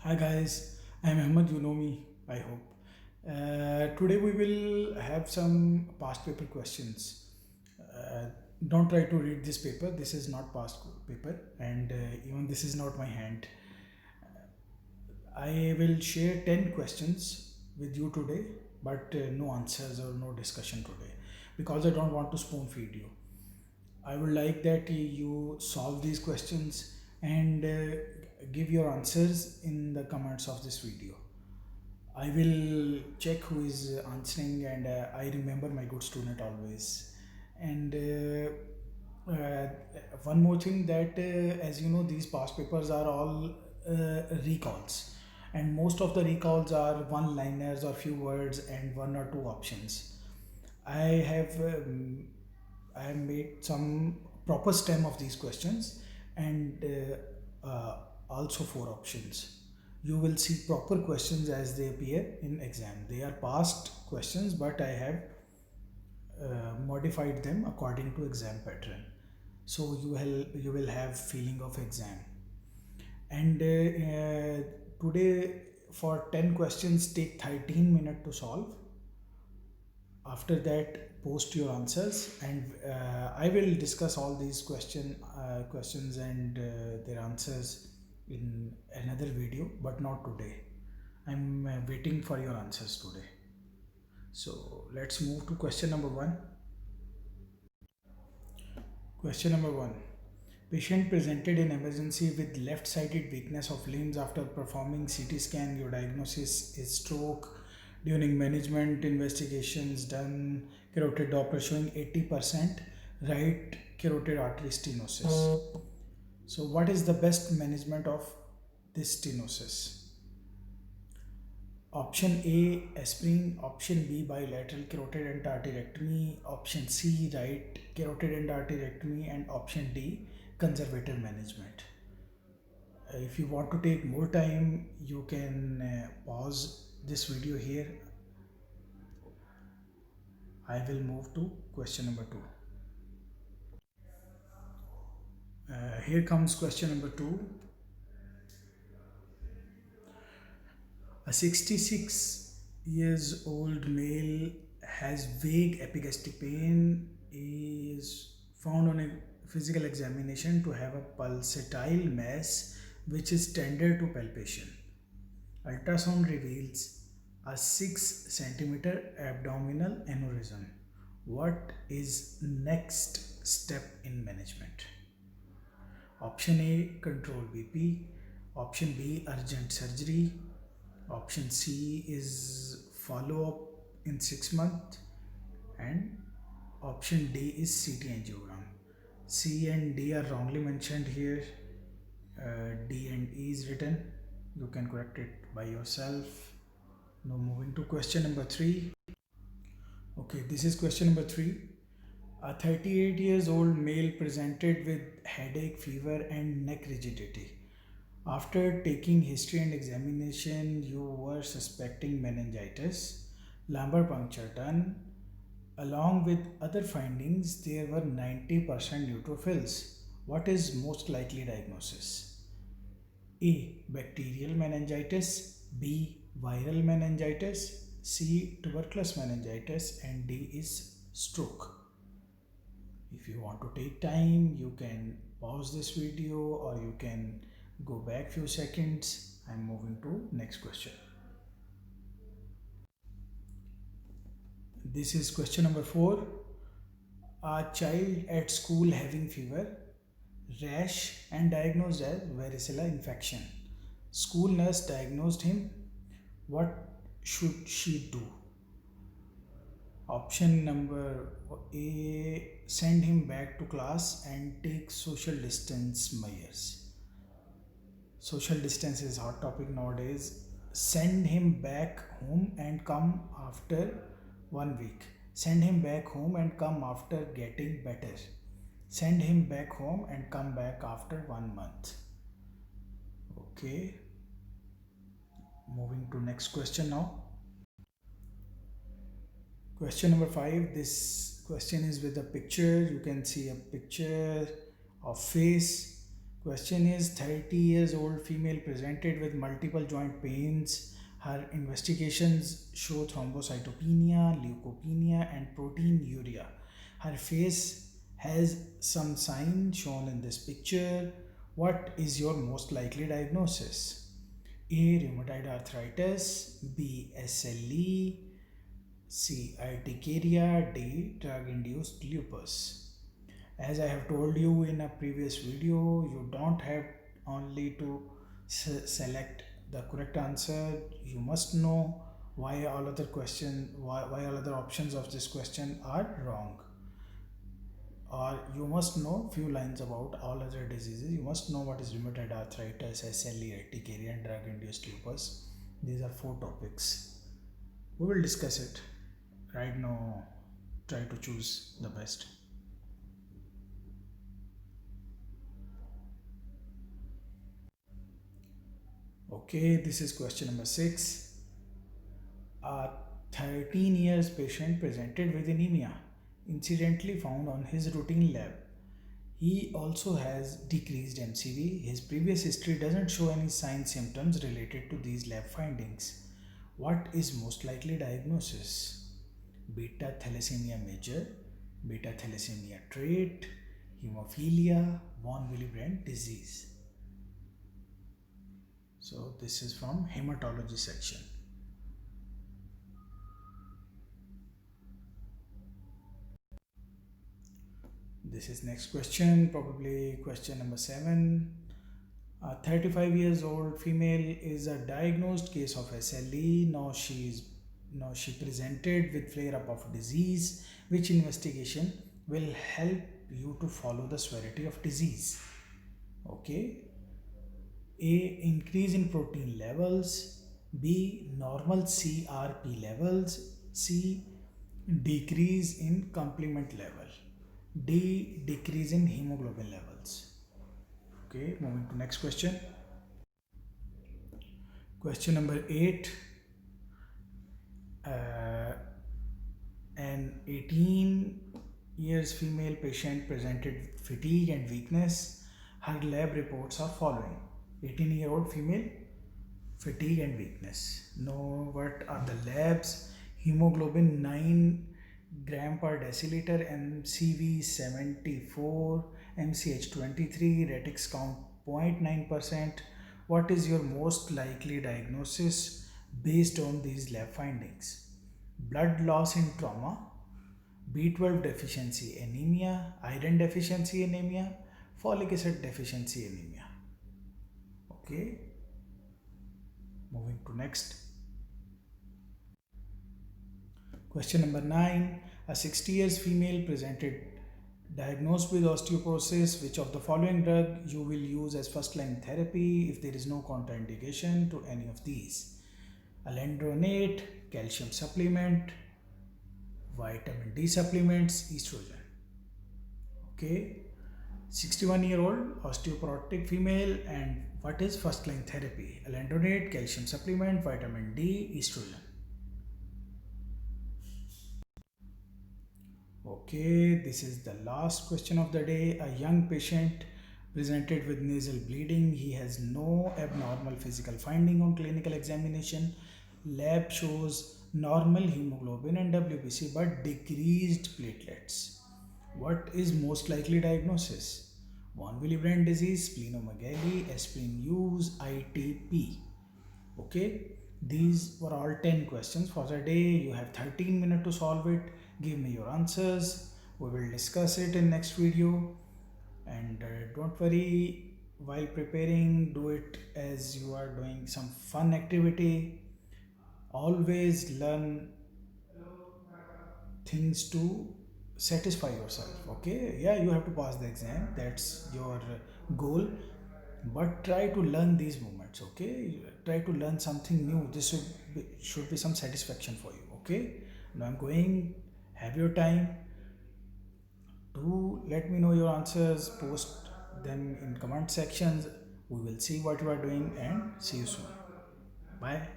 Hi guys, I'm Ahmed. You know me, I hope. Today we will have some past paper questions. Uh, don't try to read this paper. This is not past paper, and even this is not my hand. I will share 10 questions with you today, but no answers or no discussion today because I don't want to spoon feed you. I would like that you solve these questions and give your answers in the comments of this video. I will check who is answering, and I remember my good student always. And one more thing that, as you know, these past papers are all recalls, and most of the recalls are one-liners or few words and one or two options. I have I have made some proper stem of these questions and also four options. You will see proper questions as they appear in exam. They are past questions, but I have modified them according to exam pattern. So you will have feeling of exam. And today for 10 questions take 13 minutes to solve. After that, post your answers, and I will discuss all these questions and their answers in another video, but not today. I'm waiting for your answers today. So let's move to question number one. Question number one. Patient presented in emergency with left-sided weakness of limbs after performing CT scan. Your diagnosis is stroke. During management investigations done, carotid Doppler showing 80% right carotid artery stenosis. So, what is the best management of this stenosis? Option A, aspirin. Option B, bilateral carotid endarterectomy. Option C, right carotid endarterectomy. And option D, conservative management. If you want to take more time, you can pause this video here. I will move to question number two. Here comes question number two. A 66 years old male has vague epigastric pain, is found on a physical examination to have a pulsatile mass which is tender to palpation. Ultrasound reveals a 6 centimeter abdominal aneurysm. What is next step in management? Option A, control BP. Option B, urgent surgery. Option C is follow up in 6 months. And option D is CT angiogram. C and D are wrongly mentioned here. D and E is written. You can correct it by yourself. Now moving to question number three. Okay, this is question number three. A 38 years old male presented with headache, fever, and neck rigidity. After taking history and examination, you were suspecting meningitis, lumbar puncture done. Along with other findings, there were 90% neutrophils. What is most likely diagnosis? A. Bacterial meningitis. B. Viral meningitis. C. Tuberculous meningitis. And D is stroke. If you want to take time, you can pause this video or you can go back few seconds. I'm moving to next question. This is question number 4. A child at school having fever, rash and diagnosed as varicella infection. School nurse diagnosed him. What should she do? Option number A, send him back to class and take social distance measures. Social distance is hot topic nowadays. Send him back home and come after 1 week. Send him back home and come after getting better. Send him back home and come back after 1 month. Okay. Moving to next question now. Question number 5. This question is with a picture. You can see a picture of face. Question is 30 years old female presented with multiple joint pains. Her investigations show thrombocytopenia, leukopenia, and proteinuria. Her face has some sign shown in this picture. What is your most likely diagnosis? A. Rheumatoid arthritis, B. SLE, C. Urticaria, D. Drug induced lupus. As I have told you in a previous video, you don't have only to select the correct answer. You must know why all other why all other options of this question are wrong. Or you must know few lines about all other diseases. You must know what is rheumatoid arthritis, SLE, urticaria, and drug-induced lupus. These are four topics. We will discuss it. Right now, try to choose the best. Okay, this is question number 6. A 13 years patient presented with anemia, incidentally found on his routine lab. He also has decreased MCV. His previous history doesn't show any signs symptoms related to these lab findings. What is most likely diagnosis? Beta thalassemia major, beta thalassemia trait, hemophilia, von Willebrand disease. So this is from hematology section. This is next question, probably question number 7. A 35 years old female is a diagnosed case of SLE. Now she presented with flare up of disease. Which investigation will help you to follow the severity of disease? Okay. A. Increase in protein levels. B. Normal CRP levels. C. Decrease in complement level. D. Decrease in hemoglobin levels. Okay, moving to next question. Question number 8. An 18 years female patient presented with fatigue and weakness. Her lab reports are following. 18-year-old female, fatigue and weakness. Know what are the labs? Hemoglobin 9 gram per deciliter, MCV 74, MCH 23, retics count 0.9%. What is your most likely diagnosis based on these lab findings? Blood loss in trauma, B12 deficiency anemia, iron deficiency anemia, folic acid deficiency anemia. Okay, moving to next. Question number 9. A 60 years female presented diagnosed with osteoporosis. Which of the following drug you will use as first line therapy if there is no contraindication to any of these? Alendronate, calcium supplement, vitamin D supplements, estrogen. Okay, 61-year-old osteoporotic female, and what is first line therapy? Alendronate, calcium supplement, vitamin D, estrogen. Okay, this is the last question of the day. A young patient presented with nasal bleeding. He has no abnormal physical finding on clinical examination. Lab shows normal hemoglobin and WBC but decreased platelets. What is most likely diagnosis? Von Willebrand disease, splenomegaly, aspirin use, ITP. Okay, these were all 10 questions for the day. You have 13 minutes to solve it. Give me your answers. We will discuss it in next video. And don't worry, while preparing, do it as you are doing some fun activity. Always learn things to satisfy yourself. Okay, yeah, you have to pass the exam, that's your goal, but try to learn these moments. Okay, try to learn something new. This should be some satisfaction for you. Okay, now I'm going. Have your time. Do let me know your answers, post them in comment sections. We will see what you are doing and see you soon. Bye.